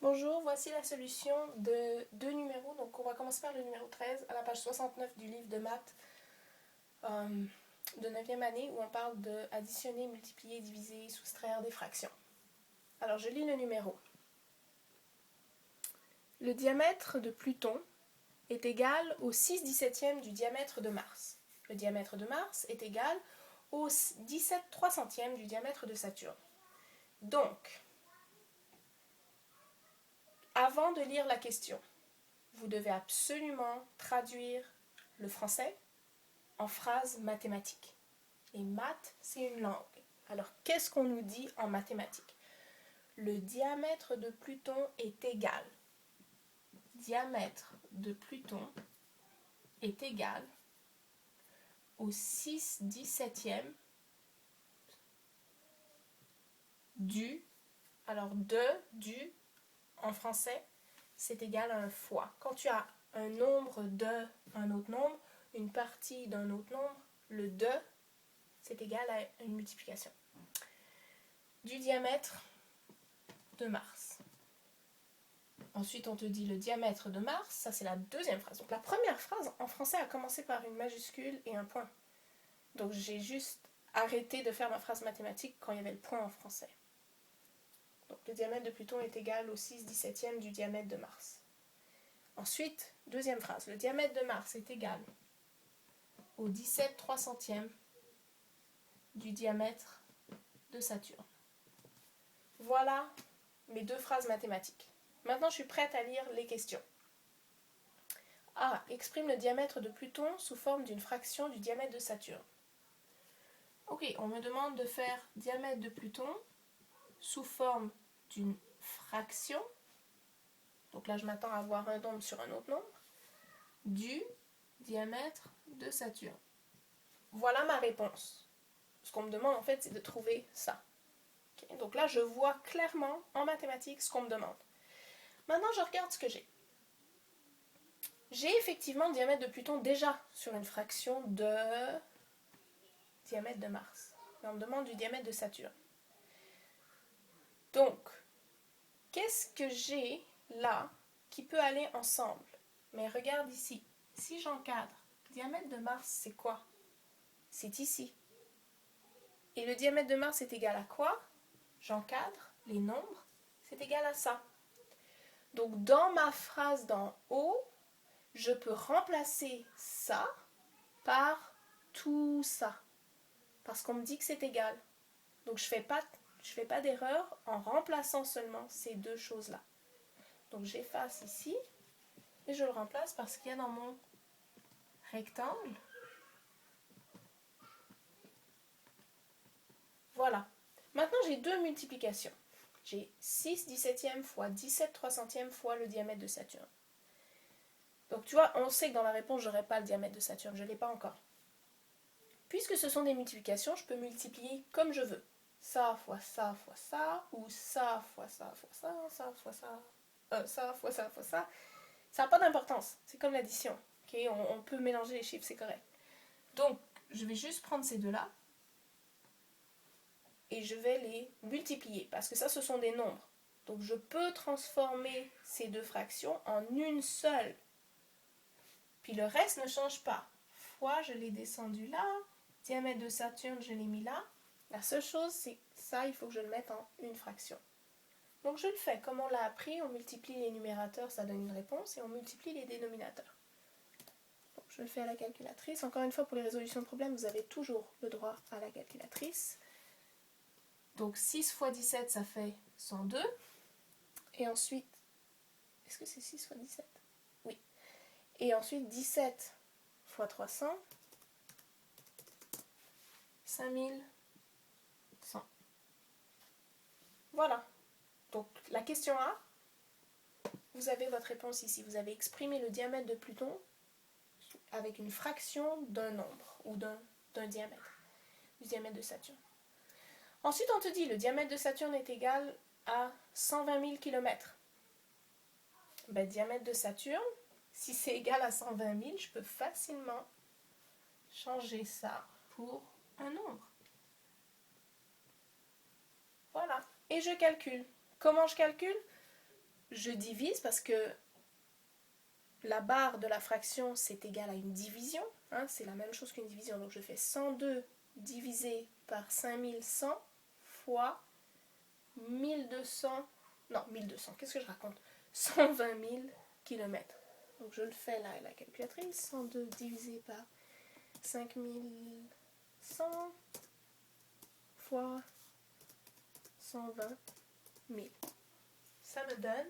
Bonjour, voici la solution de deux numéros. Donc on va commencer par le numéro 13 à la page 69 du livre de maths de 9e année où on parle de additionner, multiplier, diviser, soustraire des fractions. Alors je lis le numéro. Le diamètre de Pluton est égal au 6/17 du diamètre de Mars. Le diamètre de Mars est égal au 17/300 du diamètre de Saturne. Donc, avant de lire la question, vous devez absolument traduire le français en phrases mathématiques. Les maths, c'est une langue. Alors, qu'est-ce qu'on nous dit en mathématiques? Le diamètre de Pluton est égal. Diamètre de Pluton est égal au 6/17 du, alors du, en français, c'est égal à un fois. Quand tu as un nombre de un autre nombre, une partie d'un autre nombre, le de, c'est égal à une multiplication. Du diamètre de Mars. Ensuite, on te dit le diamètre de Mars, ça c'est la deuxième phrase. Donc la première phrase en français a commencé par une majuscule et un point. Donc j'ai juste arrêté de faire ma phrase mathématique quand il y avait le point en français. Donc le diamètre de Pluton est égal au 6/17 du diamètre de Mars. Ensuite, deuxième phrase, le diamètre de Mars est égal au 17/300 du diamètre de Saturne. Voilà mes deux phrases mathématiques. Maintenant, je suis prête à lire les questions. A. Exprime le diamètre de Pluton sous forme d'une fraction du diamètre de Saturne. Ok, on me demande de faire diamètre de Pluton sous forme d'une fraction. Donc là, je m'attends à avoir un nombre sur un autre nombre. Du diamètre de Saturne. Voilà ma réponse. Ce qu'on me demande, en fait, c'est de trouver ça. Okay, donc là, je vois clairement en mathématiques ce qu'on me demande. Maintenant, je regarde ce que j'ai. J'ai effectivement le diamètre de Pluton déjà sur une fraction de diamètre de Mars. Et on me demande du diamètre de Saturne. Donc, qu'est-ce que j'ai là qui peut aller ensemble? Mais regarde ici. Si j'encadre, le diamètre de Mars, c'est quoi? C'est ici. Et le diamètre de Mars est égal à quoi? J'encadre les nombres, c'est égal à ça. Donc, dans ma phrase d'en haut, je peux remplacer ça par tout ça. Parce qu'on me dit que c'est égal. Donc je fais pas d'erreur en remplaçant seulement ces deux choses-là. Donc j'efface ici et je le remplace par ce qu'il y a dans mon rectangle. Voilà. Maintenant j'ai deux multiplications. J'ai 6/17 fois 17/300 fois le diamètre de Saturne. Donc tu vois, on sait que dans la réponse, je n'aurai pas le diamètre de Saturne, je ne l'ai pas encore. Puisque ce sont des multiplications, je peux multiplier comme je veux. Ça fois ça fois ça, ou ça fois ça fois ça, ça fois ça, ça fois ça fois ça. Ça n'a pas d'importance, c'est comme l'addition. Okay, on peut mélanger les chiffres, c'est correct. Donc, je vais juste prendre ces deux-là et je vais les multiplier, parce que ça, ce sont des nombres. Donc, je peux transformer ces deux fractions en une seule. Puis le reste ne change pas. Fois, je l'ai descendu là. Diamètre de Saturne, je l'ai mis là. La seule chose, c'est ça, il faut que je le mette en une fraction. Donc je le fais. Comme on l'a appris, on multiplie les numérateurs, ça donne une réponse, et on multiplie les dénominateurs. Donc je le fais à la calculatrice. Encore une fois, pour les résolutions de problèmes, vous avez toujours le droit à la calculatrice. Donc 6 fois 17, ça fait 102. Et ensuite, est-ce que c'est 6 fois 17? Oui. Et ensuite, 17 fois 300, 5100. Voilà. Donc la question A, vous avez votre réponse ici. Vous avez exprimé le diamètre de Pluton avec une fraction d'un nombre ou d'un diamètre, du diamètre de Saturne. Ensuite, on te dit le diamètre de Saturne est égal à 120 000 km. Ben, diamètre de Saturne, si c'est égal à 120 000, je peux facilement changer ça pour un nombre. Voilà. Et je calcule. Comment je calcule? je divise parce que la barre de la fraction, c'est égal à une division. Hein, c'est la même chose qu'une division. Donc je fais 102 divisé par 5100 fois 1200. Non, 1200, qu'est-ce que je raconte? 120 000 km. Donc je le fais là, la calculatrice. 102 divisé par 5100 fois 120 000. Ça me donne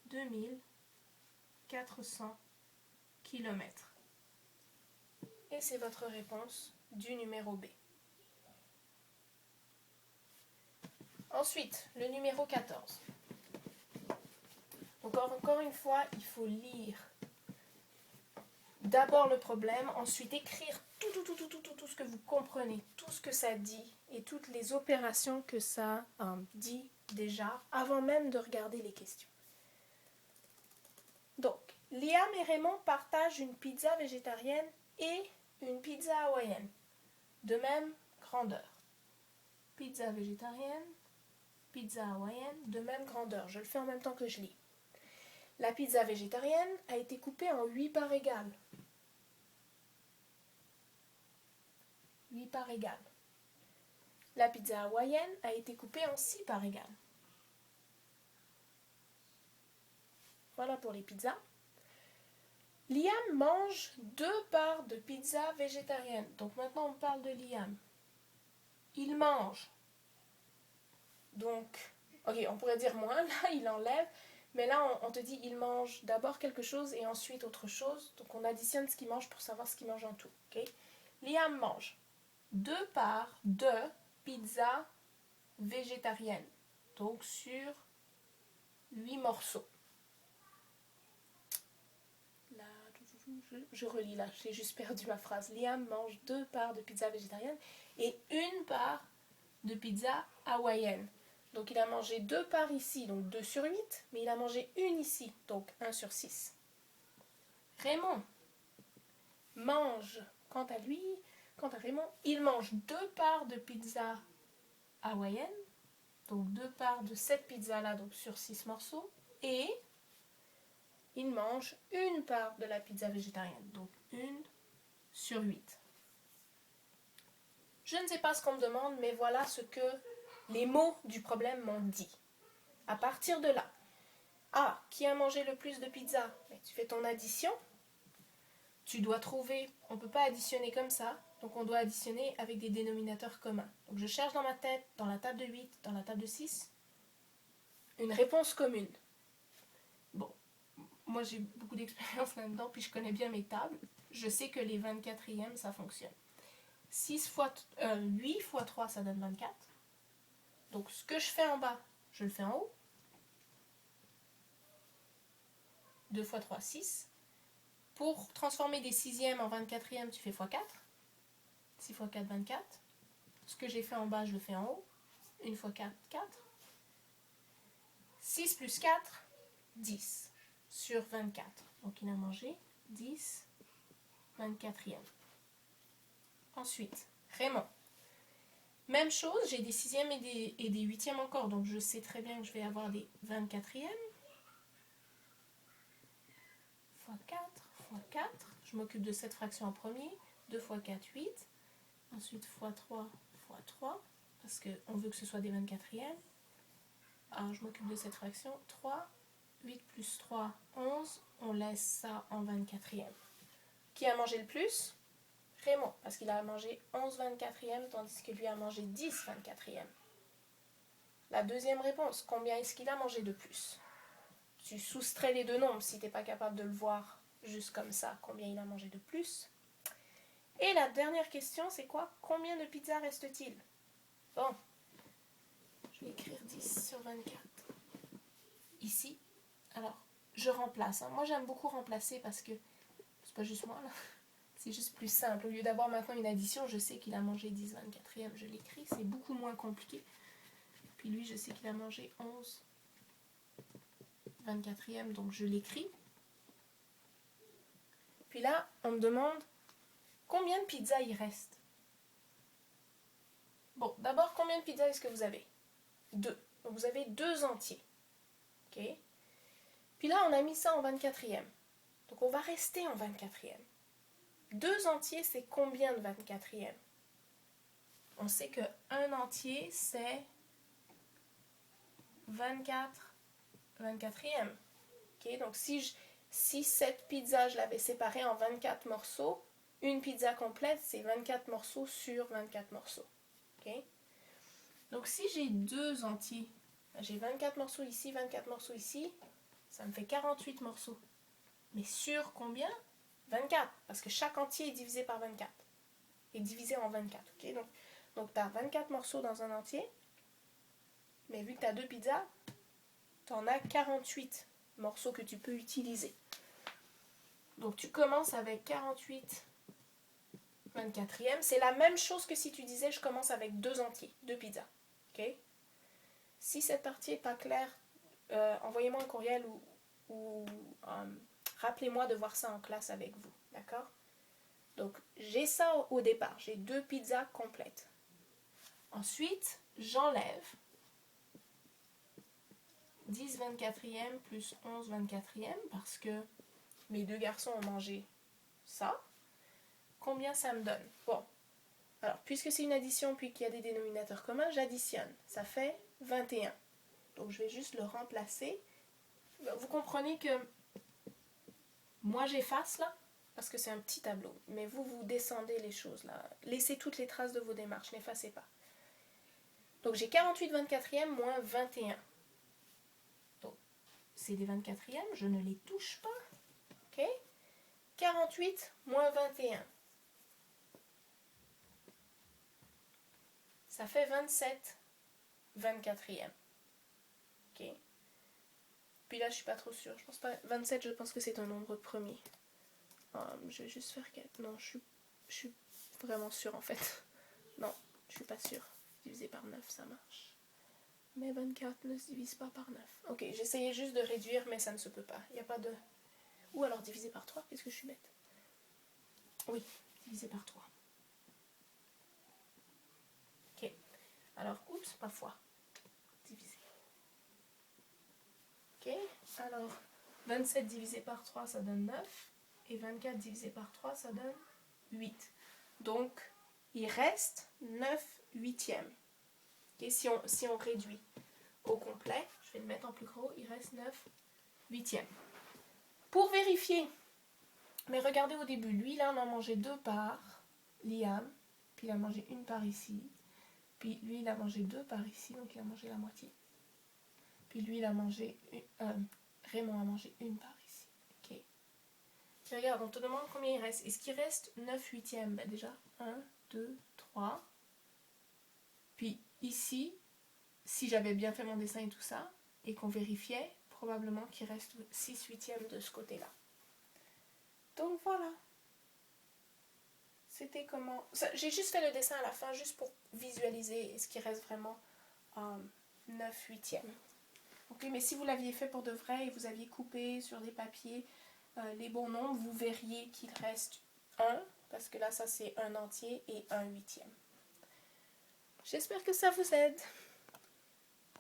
2400 km. Et c'est votre réponse du numéro B. Ensuite, le numéro 14. Donc encore une fois, il faut lire d'abord le problème, ensuite écrire tout ce que vous comprenez, tout ce que ça dit et toutes les opérations que ça dit déjà, avant même de regarder les questions. Donc, Liam et Raymond partagent une pizza végétarienne et une pizza hawaïenne, de même grandeur. Pizza végétarienne, pizza hawaïenne, de même grandeur. Je le fais en même temps que je lis. La pizza végétarienne a été coupée en 8 parts égales. 8 parts égales. La pizza hawaïenne a été coupée en 6 parts égales. Voilà pour les pizzas. Liam mange 2 parts de pizza végétarienne. Donc maintenant on parle de Liam. Il mange. Donc, ok, on pourrait dire moins, là il enlève. Mais là on te dit il mange d'abord quelque chose et ensuite autre chose. Donc on additionne ce qu'il mange pour savoir ce qu'il mange en tout. Okay? Liam mange 2 parts de pizza végétarienne. Donc sur 8 morceaux. Là, je relis là, j'ai juste perdu ma phrase. Liam mange 2 parts de pizza végétarienne et 1 part de pizza hawaïenne. Donc il a mangé 2 parts ici, donc 2 sur 8, mais il a mangé 1 ici, donc 1 sur 6. Raymond mange, quant à Raymond, il mange 2 parts de pizza hawaïenne, donc 2 parts de cette pizza-là, donc sur 6 morceaux, et il mange 1 part de la pizza végétarienne, donc 1 sur 8. Je ne sais pas ce qu'on me demande, mais voilà ce que les mots du problème m'ont dit. À partir de là, qui a mangé le plus de pizza? Tu fais ton addition. Tu dois trouver, on ne peut pas additionner comme ça, donc on doit additionner avec des dénominateurs communs. Donc je cherche dans ma tête, dans la table de 8, dans la table de 6, une réponse commune. Bon, moi j'ai beaucoup d'expérience là-dedans, puis je connais bien mes tables. Je sais que les 24e, ça fonctionne. 8 fois 3, ça donne 24. Donc ce que je fais en bas, je le fais en haut. 2 fois 3, 6. Pour transformer des 6e en 24e, tu fais x4. 6 x 4, 24. Ce que j'ai fait en bas, je le fais en haut. 1 x 4, 4. 6 plus 4, 10 sur 24. Donc il a mangé 10 24e. Ensuite, Raymond. Même chose, j'ai des 6e et des 8e encore, donc je sais très bien que je vais avoir des 24e. Fois 4, fois 4. Je m'occupe de cette fraction en premier. 2 fois 4, 8. Ensuite, fois 3, fois 3. Parce qu'on veut que ce soit des 24e. Alors, je m'occupe de cette fraction. 3, 8 plus 3, 11. On laisse ça en 24e. Qui a mangé le plus? Raymond, parce qu'il a mangé 11 24e, tandis que lui a mangé 10 24e. La deuxième réponse, combien est-ce qu'il a mangé de plus? Tu soustrais les deux nombres si tu n'es pas capable de le voir juste comme ça, combien il a mangé de plus. Et la dernière question, c'est quoi? Combien de pizzas reste-t-il? Bon, je vais écrire 10 sur 24. Ici, alors, je remplace. Moi, j'aime beaucoup remplacer parce que, c'est pas juste moi, là. C'est juste plus simple. Au lieu d'avoir maintenant une addition, je sais qu'il a mangé 10 24e, je l'écris. C'est beaucoup moins compliqué. Puis lui, je sais qu'il a mangé 11 24e, donc je l'écris. Puis là, on me demande combien de pizzas il reste. Bon, d'abord, combien de pizzas est-ce que vous avez? 2. Donc vous avez 2 entiers. Ok. Puis là, on a mis ça en 24e. Donc on va rester en 24e. 2 entiers, c'est combien de 24e? On sait que 1 entier, c'est 24 24e. Okay? Donc si cette pizza, je l'avais séparée en 24 morceaux, une pizza complète, c'est 24 morceaux sur 24 morceaux. Okay? Donc si j'ai 2 entiers, j'ai 24 morceaux ici, 24 morceaux ici, ça me fait 48 morceaux. Mais sur combien? 24, parce que chaque entier est divisé par 24. Est divisé en 24. Okay? Donc tu as 24 morceaux dans un entier, mais vu que tu as 2 pizzas, tu en as 48 morceaux que tu peux utiliser. Donc tu commences avec 48 24e. C'est la même chose que si tu disais je commence avec 2 entiers, 2 pizzas. Okay? Si cette partie n'est pas claire, envoyez-moi un courriel ou rappelez-moi de voir ça en classe avec vous. D'accord? Donc j'ai ça au départ, j'ai 2 pizzas complètes. Ensuite, j'enlève 10 24e plus 11 24e parce que mes 2 garçons ont mangé ça. Combien ça me donne? Bon, alors puisque c'est une addition puis qu'il y a des dénominateurs communs, j'additionne. Ça fait 21. Donc je vais juste le remplacer. Vous comprenez que moi j'efface là parce que c'est un petit tableau. Mais vous descendez les choses là. Laissez toutes les traces de vos démarches, n'effacez pas. Donc j'ai 48 24e moins 21. Donc c'est des 24e, je ne les touche pas. Ok? 48 moins 21. Ça fait 27 24e. Ok? Puis là, je suis pas trop sûre. Je pense pas. 27, je pense que c'est un nombre premier. Je vais juste faire 4. Non, je suis vraiment sûre en fait. Non, je suis pas sûre. Divisé par 9, ça marche. Mais 24 ne se divise pas par 9. Ok, j'essayais juste de réduire, mais ça ne se peut pas. Il n'y a pas de... Ou alors divisé par 3, qu'est-ce que je suis bête? Oui, divisé par 3. Ok, alors, oups, pas fois. Divisé. Ok, alors, 27 divisé par 3, ça donne 9. Et 24 divisé par 3, ça donne 8. Donc, il reste 9 huitièmes. Okay, si on réduit au complet, je vais le mettre en plus gros, il reste 9 huitièmes. Pour vérifier, mais regardez au début, lui là on a mangé 2 parts, Liam, puis il a mangé une part ici, puis lui il a mangé 2 parts ici, donc il a mangé la moitié. Puis lui il a mangé, Raymond a mangé une part ici. Ok. Puis regarde, on te demande combien il reste. Est-ce qu'il reste 9 huitièmes? Ben déjà, 1, 2, 3. Puis ici, si j'avais bien fait mon dessin et tout ça, et qu'on vérifiait, probablement qu'il reste 6 huitièmes de ce côté-là. Donc voilà. C'était comment... J'ai juste fait le dessin à la fin, juste pour visualiser ce qui reste vraiment 9 huitièmes. Okay, mais si vous l'aviez fait pour de vrai et vous aviez coupé sur des papiers les bons nombres, vous verriez qu'il reste 1, parce que là, ça c'est un entier et 1 huitième. J'espère que ça vous aide.